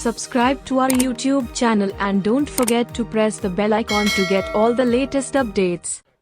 Subscribe to our YouTube channel and don't forget to press the bell icon to get all the latest updates.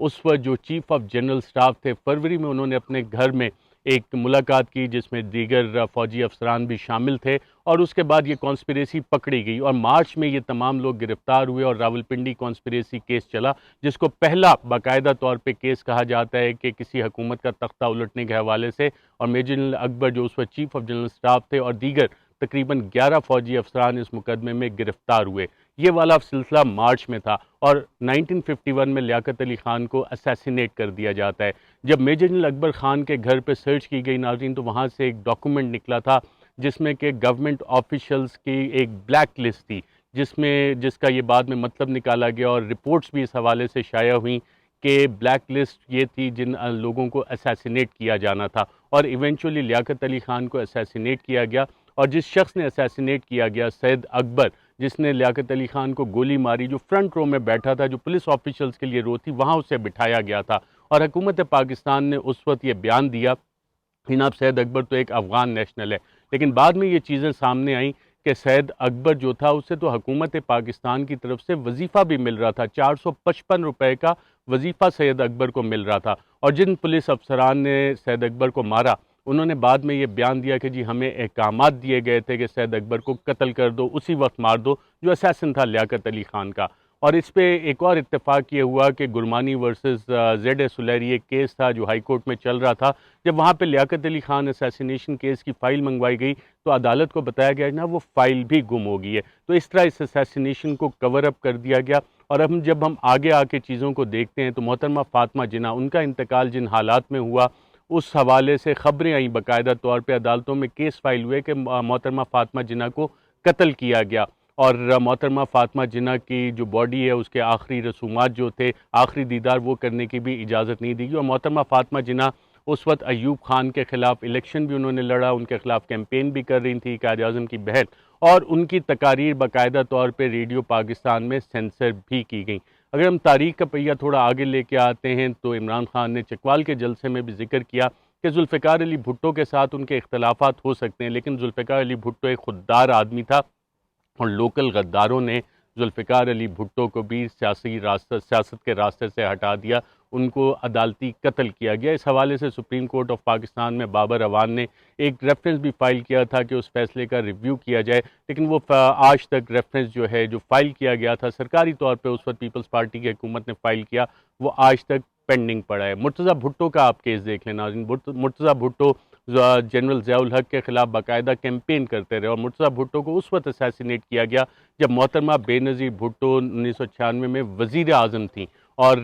اس وقت جو chief of general staff تھے، فروری میں انہوں نے اپنے گھر میں ایک ملاقات کی جس میں دیگر فوجی افسران بھی شامل تھے، اور اس کے بعد یہ کانسپریسی پکڑی گئی اور مارچ میں یہ تمام لوگ گرفتار ہوئے اور راولپنڈی کانسپریسی کیس چلا، جس کو پہلا باقاعدہ طور پہ کیس کہا جاتا ہے کہ کسی حکومت کا تختہ الٹنے کے حوالے سے، اور میجر جنرل اکبر جو اس وقت چیف آف جنرل سٹاف تھے اور دیگر تقریباً 11 فوجی افسران اس مقدمے میں گرفتار ہوئے۔ یہ والا سلسلہ مارچ میں تھا، اور 1951 میں لیاقت علی خان کو اسیسینیٹ کر دیا جاتا ہے۔ جب میجر جنرل اکبر خان کے گھر پہ سرچ کی گئی ناظرین، تو وہاں سے ایک ڈاکومنٹ نکلا تھا جس میں کہ گورنمنٹ آفیشلز کی ایک بلیک لسٹ تھی، جس کا یہ بعد میں مطلب نکالا گیا، اور رپورٹس بھی اس حوالے سے شائع ہوئیں کہ بلیک لسٹ یہ تھی جن لوگوں کو اسیسینیٹ کیا جانا تھا، اور ایونچولی لیاقت علی خان کو اسیسینیٹ کیا گیا۔ اور جس شخص نے اسیسینیٹ کیا گیا، سید اکبر، جس نے لیاقت علی خان کو گولی ماری، جو فرنٹ رو میں بیٹھا تھا، جو پولیس آفیشلز کے لیے رو تھی، وہاں اسے بٹھایا گیا تھا، اور حکومت پاکستان نے اس وقت یہ بیان دیا جناب سید اکبر تو ایک افغان نیشنل ہے، لیکن بعد میں یہ چیزیں سامنے آئیں کہ سید اکبر جو تھا اسے تو حکومت پاکستان کی طرف سے وظیفہ بھی مل رہا تھا، 455 روپے کا وظیفہ سید اکبر کو مل رہا تھا، اور جن پولیس افسران نے سید اکبر کو مارا انہوں نے بعد میں یہ بیان دیا کہ جی ہمیں احکامات دیے گئے تھے کہ سید اکبر کو قتل کر دو، اسی وقت مار دو، جو اسیسن تھا لیاقت علی خان کا۔ اور اس پہ ایک اور اتفاق یہ ہوا کہ Gurmani versus Z A Suleri ایک کیس تھا جو ہائی کورٹ میں چل رہا تھا، جب وہاں پہ لیاقت علی خان اسیسینیشن کیس کی فائل منگوائی گئی تو عدالت کو بتایا گیا نا وہ فائل بھی گم ہو گئی ہے، تو اس طرح اس اسیسینیشن کو کور اپ کر دیا گیا۔ اور جب ہم آگے آ کے چیزوں کو دیکھتے ہیں تو محترمہ فاطمہ جناح، ان کا انتقال جن حالات میں ہوا، اس حوالے سے خبریں آئیں باقاعدہ طور پہ، عدالتوں میں کیس فائل ہوئے کہ محترمہ فاطمہ جناح کو قتل کیا گیا، اور محترمہ فاطمہ جناح کی جو باڈی ہے اس کے آخری رسومات جو تھے، آخری دیدار وہ کرنے کی بھی اجازت نہیں دی گئی، اور محترمہ فاطمہ جناح اس وقت ایوب خان کے خلاف الیکشن بھی انہوں نے لڑا، ان کے خلاف کیمپین بھی کر رہی تھی قائد اعظم کی بہن، اور ان کی تقاریر باقاعدہ طور پہ ریڈیو پاکستان میں سینسر بھی کی گئیں۔ اگر ہم تاریخ کا پہیہ تھوڑا آگے لے کے آتے ہیں تو عمران خان نے چکوال کے جلسے میں بھی ذکر کیا کہ ذوالفقار علی بھٹو کے ساتھ ان کے اختلافات ہو سکتے ہیں، لیکن ذوالفقار علی بھٹو ایک خوددار آدمی تھا، اور لوکل غداروں نے ذوالفقار علی بھٹو کو بھی سیاست کے راستے سے ہٹا دیا، ان کو عدالتی قتل کیا گیا۔ اس حوالے سے سپریم کورٹ آف پاکستان میں بابر اعوان نے ایک ریفرنس بھی فائل کیا تھا کہ اس فیصلے کا ریویو کیا جائے، لیکن وہ آج تک ریفرنس جو فائل کیا گیا تھا سرکاری طور پہ، اس وقت پیپلز پارٹی کی حکومت نے فائل کیا، وہ آج تک پینڈنگ پڑا ہے۔ مرتضیٰ بھٹو کا آپ کیس دیکھ لیں ناظرین، مرتضیٰ بھٹو جنرل ضیاء الحق کے خلاف باقاعدہ کیمپین کرتے رہے، اور مرتضیٰ بھٹو کو اس وقت اسیسینیٹ کیا گیا جب محترمہ بے نظیر بھٹو 1996 میں وزیر اعظم تھیں، اور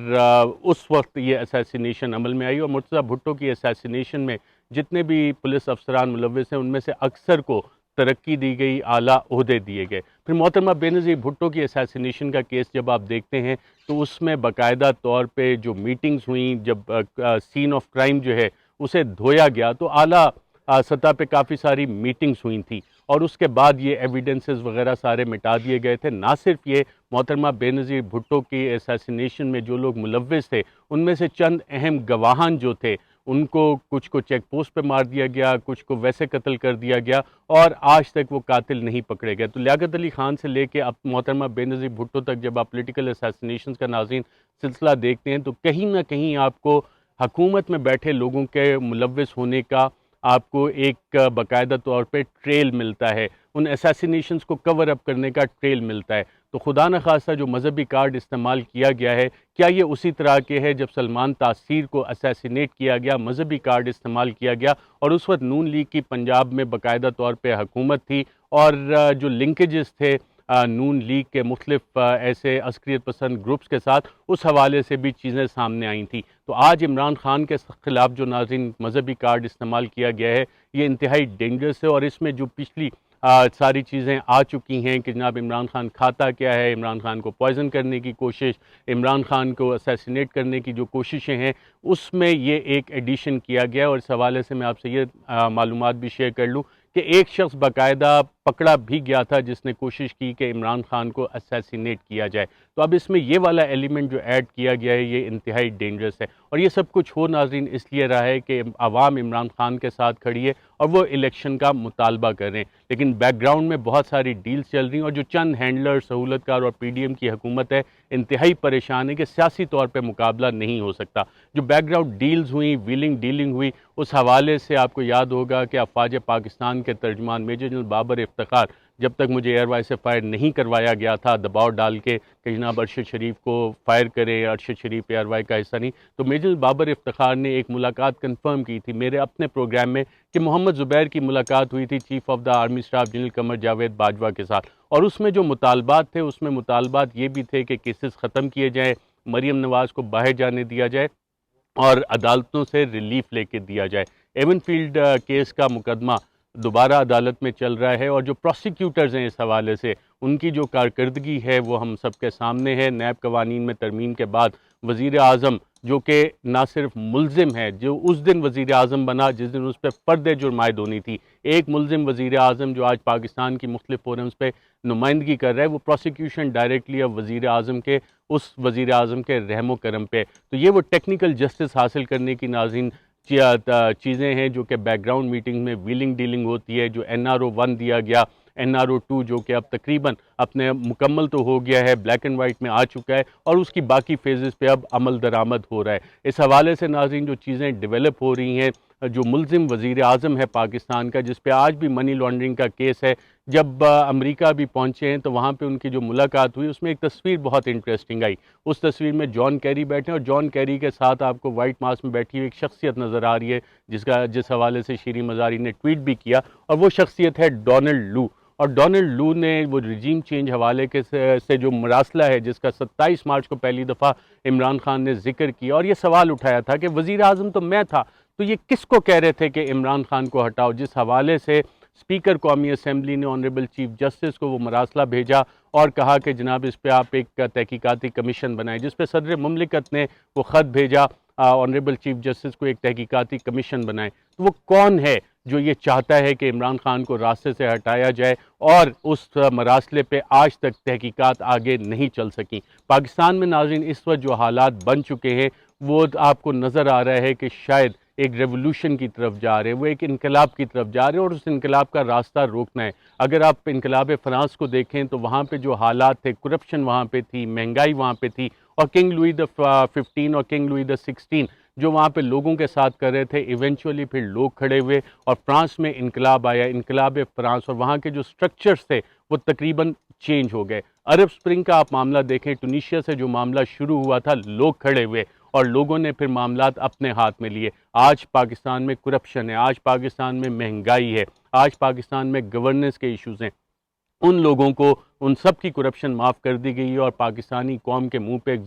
اس وقت یہ اسیسینیشن عمل میں آئی، اور مرتضیٰ بھٹو کی اسیسینیشن میں جتنے بھی پولیس افسران ملوث ہیں ان میں سے اکثر کو ترقی دی گئی، اعلیٰ عہدے دیے گئے۔ پھر محترمہ بے نظیر بھٹو کی اسیسینیشن کا کیس جب آپ دیکھتے ہیں تو اس میں باقاعدہ طور پہ جو میٹنگز ہوئیں، جب سین آف کرائم جو ہے اسے دھویا گیا تو اعلیٰ سطح پہ کافی ساری میٹنگز ہوئی تھیں، اور اس کے بعد یہ ایویڈنسز وغیرہ سارے مٹا دیے گئے تھے۔ نہ صرف یہ، محترمہ بے نظیر بھٹو کی اسیسینیشن میں جو لوگ ملوث تھے ان میں سے چند اہم گواہان جو تھے ان کو کچھ کو چیک پوسٹ پہ مار دیا گیا، کچھ کو ویسے قتل کر دیا گیا، اور آج تک وہ قاتل نہیں پکڑے گئے۔ تو لیاقت علی خان سے لے کے اب محترمہ بے نظیر بھٹو تک جب آپ پولیٹیکل اسیسینیشنز کا ناظرین سلسلہ دیکھتے ہیں تو کہیں نہ کہیں آپ کو حکومت میں بیٹھے لوگوں کے ملوث ہونے کا آپ کو ایک باقاعدہ طور پہ ٹریل ملتا ہے، ان اسیسینیشنز کو کور اپ کرنے کا ٹریل ملتا ہے۔ تو خدا نخواستہ جو مذہبی کارڈ استعمال کیا گیا ہے، کیا یہ اسی طرح کے ہے جب سلمان تاثیر کو اسیسینیٹ کیا گیا، مذہبی کارڈ استعمال کیا گیا، اور اس وقت نون لیگ کی پنجاب میں باقاعدہ طور پہ حکومت تھی، اور جو لنکیجز تھے نون لیگ کے مختلف ایسے عسکریت پسند گروپس کے ساتھ، اس حوالے سے بھی چیزیں سامنے آئی تھیں۔ تو آج عمران خان کے خلاف جو ناظرین مذہبی کارڈ استعمال کیا گیا ہے یہ انتہائی ڈینجرس ہے، اور اس میں جو پچھلی ساری چیزیں آ چکی ہیں کہ جناب عمران خان کھاتا کیا ہے، عمران خان کو پوائزن کرنے کی کوشش، عمران خان کو اسیسینیٹ کرنے کی جو کوششیں ہیں، اس میں یہ ایک ایڈیشن کیا گیا۔ اور اس حوالے سے میں آپ سے یہ معلومات بھی شیئر کر لوں کہ ایک شخص باقاعدہ پکڑا بھی گیا تھا جس نے کوشش کی کہ عمران خان کو اسیسینیٹ کیا جائے۔ تو اب اس میں یہ والا ایلیمنٹ جو ایڈ کیا گیا ہے یہ انتہائی ڈینجرس ہے، اور یہ سب کچھ ہو ناظرین اس لیے رہا ہے کہ عوام عمران خان کے ساتھ کھڑی ہے اور وہ الیکشن کا مطالبہ کر رہے ہیں، لیکن بیک گراؤنڈ میں بہت ساری ڈیلز چل رہی ہیں، اور جو چند ہینڈلر، سہولت کار اور پی ڈی ایم کی حکومت ہے انتہائی پریشان ہیں کہ سیاسی طور پہ مقابلہ نہیں ہو سکتا. جو بیک گراؤنڈ ڈیلز ہوئیں، ڈیلنگ ہوئی، اس حوالے سے آپ کو یاد ہوگا کہ افواج پاکستان کے ترجمان میجر جنرل بابر افتخار، جب تک مجھے ایئر وائز سے فائر نہیں کروایا گیا تھا دباؤ ڈال کے کہ جناب ارشد شریف کو فائر کرے، ارشد شریف ایئر وائی کا حصہ نہیں، تو میجر جنرل بابر افتخار نے ایک ملاقات کنفرم کی تھی میرے اپنے پروگرام میں کہ محمد زبیر کی ملاقات ہوئی تھی chief of the army staff general Qamar Javed Bajwa کے ساتھ، اور اس میں جو مطالبات تھے اس میں مطالبات یہ بھی تھے کہ کیسز ختم کیے جائیں، مریم نواز کو باہر جانے دیا جائے اور عدالتوں سے ریلیف لے کے دیا جائے. ایون فیلڈ کیس کا مقدمہ دوبارہ عدالت میں چل رہا ہے اور جو پروسیکیوٹرز ہیں اس حوالے سے ان کی جو کارکردگی ہے وہ ہم سب کے سامنے ہے. نیب قوانین میں ترمیم کے بعد وزیر اعظم جو کہ نہ صرف ملزم ہے، جو اس دن وزیر اعظم بنا جس دن اس پہ فرد جرم عائد ہونی تھی، ایک ملزم وزیر اعظم جو آج پاکستان کی مختلف فورمز پہ نمائندگی کر رہا ہے، وہ پروسیکیوشن ڈائریکٹلی اب وزیر اعظم کے اس وزیر اعظم کے رحم و کرم پہ. تو یہ وہ ٹیکنیکل جسٹس حاصل کرنے کی ناظرین چیزیں ہیں جو کہ بیک گراؤنڈ میٹنگ میں ویلنگ ڈیلنگ ہوتی ہے. جو NRO 1 دیا گیا، NRO 2 جو کہ اب تقریباً اپنے مکمل تو ہو گیا ہے، بلیک اینڈ وائٹ میں آ چکا ہے اور اس کی باقی فیزز پہ اب عمل درآمد ہو رہا ہے. اس حوالے سے ناظرین جو چیزیں ڈیولپ ہو رہی ہیں، جو ملزم وزیر اعظم ہے پاکستان کا جس پہ آج بھی منی لانڈرنگ کا کیس ہے، جب امریکہ بھی پہنچے ہیں تو وہاں پہ ان کی جو ملاقات ہوئی اس میں ایک تصویر بہت انٹرسٹنگ آئی. اس تصویر میں جان کیری بیٹھے اور جان کیری کے ساتھ آپ کو وائٹ ماسک میں بیٹھی ہوئی ایک شخصیت نظر آ رہی ہے جس حوالے سے شیریں مزاری نے ٹویٹ بھی کیا، اور وہ شخصیت ہے ڈونلڈ لو. اور ڈونلڈ لو نے وہ رجیم چینج حوالے کے سے جو مراسلہ ہے جس کا 27 مارچ کو پہلی دفعہ عمران خان نے ذکر کیا اور یہ سوال اٹھایا تھا کہ وزیر اعظم تو میں تھا، تو یہ کس کو کہہ رہے تھے کہ عمران خان کو ہٹاؤ، جس حوالے سے اسپیکر قومی اسمبلی نے آنریبل چیف جسٹس کو وہ مراسلہ بھیجا اور کہا کہ جناب اس پہ آپ ایک تحقیقاتی کمیشن بنائیں، جس پہ صدر مملکت نے وہ خط بھیجا آنریبل چیف جسٹس کو ایک تحقیقاتی کمیشن بنائیں. تو وہ کون ہے جو یہ چاہتا ہے کہ عمران خان کو راستے سے ہٹایا جائے اور اس مراسلے پہ آج تک تحقیقات آگے نہیں چل سکیں؟ پاکستان میں ناظرین اس وقت جو حالات بن چکے ہیں وہ آپ کو نظر آ رہا ہے کہ شاید ایک ریولوشن کی طرف جا رہے ہیں، وہ ایک انقلاب کی طرف جا رہے ہیں اور اس انقلاب کا راستہ روکنا ہے. اگر آپ انقلاب فرانس کو دیکھیں تو وہاں پہ جو حالات تھے، کرپشن وہاں پہ تھی، مہنگائی وہاں پہ تھی، اور کنگ لوئی دا 15 اور کنگ لوئی دا 16 جو وہاں پہ لوگوں کے ساتھ کر رہے تھے، ایونچولی پھر لوگ کھڑے ہوئے اور فرانس میں انقلاب آیا، انقلاب فرانس، اور وہاں کے جو سٹرکچرز تھے وہ تقریباً چینج ہو گئے. عرب سپرنگ کا آپ معاملہ دیکھیں، ٹونیشیا سے جو معاملہ شروع ہوا تھا، لوگ کھڑے ہوئے اور لوگوں نے پھر معاملات اپنے ہاتھ میں لیے. آج پاکستان میں کرپشن ہے، آج پاکستان میں مہنگائی ہے، آج پاکستان میں گورننس کے ایشوز ہیں. ان لوگوں کو ان سب کی کرپشن معاف کر دی گئی ہے اور پاکستانی قوم کے منہ پہ ایک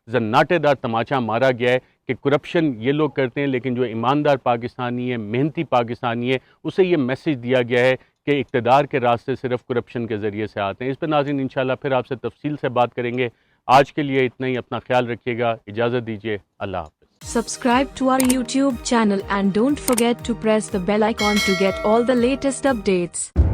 زناٹے دار تماچا مارا گیا ہے کہ کرپشن یہ لوگ کرتے ہیں، لیکن جو ایماندار پاکستانی ہے، محنتی پاکستانی ہے، اسے یہ میسج دیا گیا ہے کہ اقتدار کے راستے صرف کرپشن کے ذریعے سے آتے ہیں. اس پہ ناظرین انشاءاللہ پھر آپ سے تفصیل سے بات کریں گے. آج کے لیے اتنا ہی، اپنا خیال رکھیے گا، اجازت دیجیے، اللہ حافظ. Subscribe to our YouTube channel and don't forget to press the bell icon to get all the latest updates.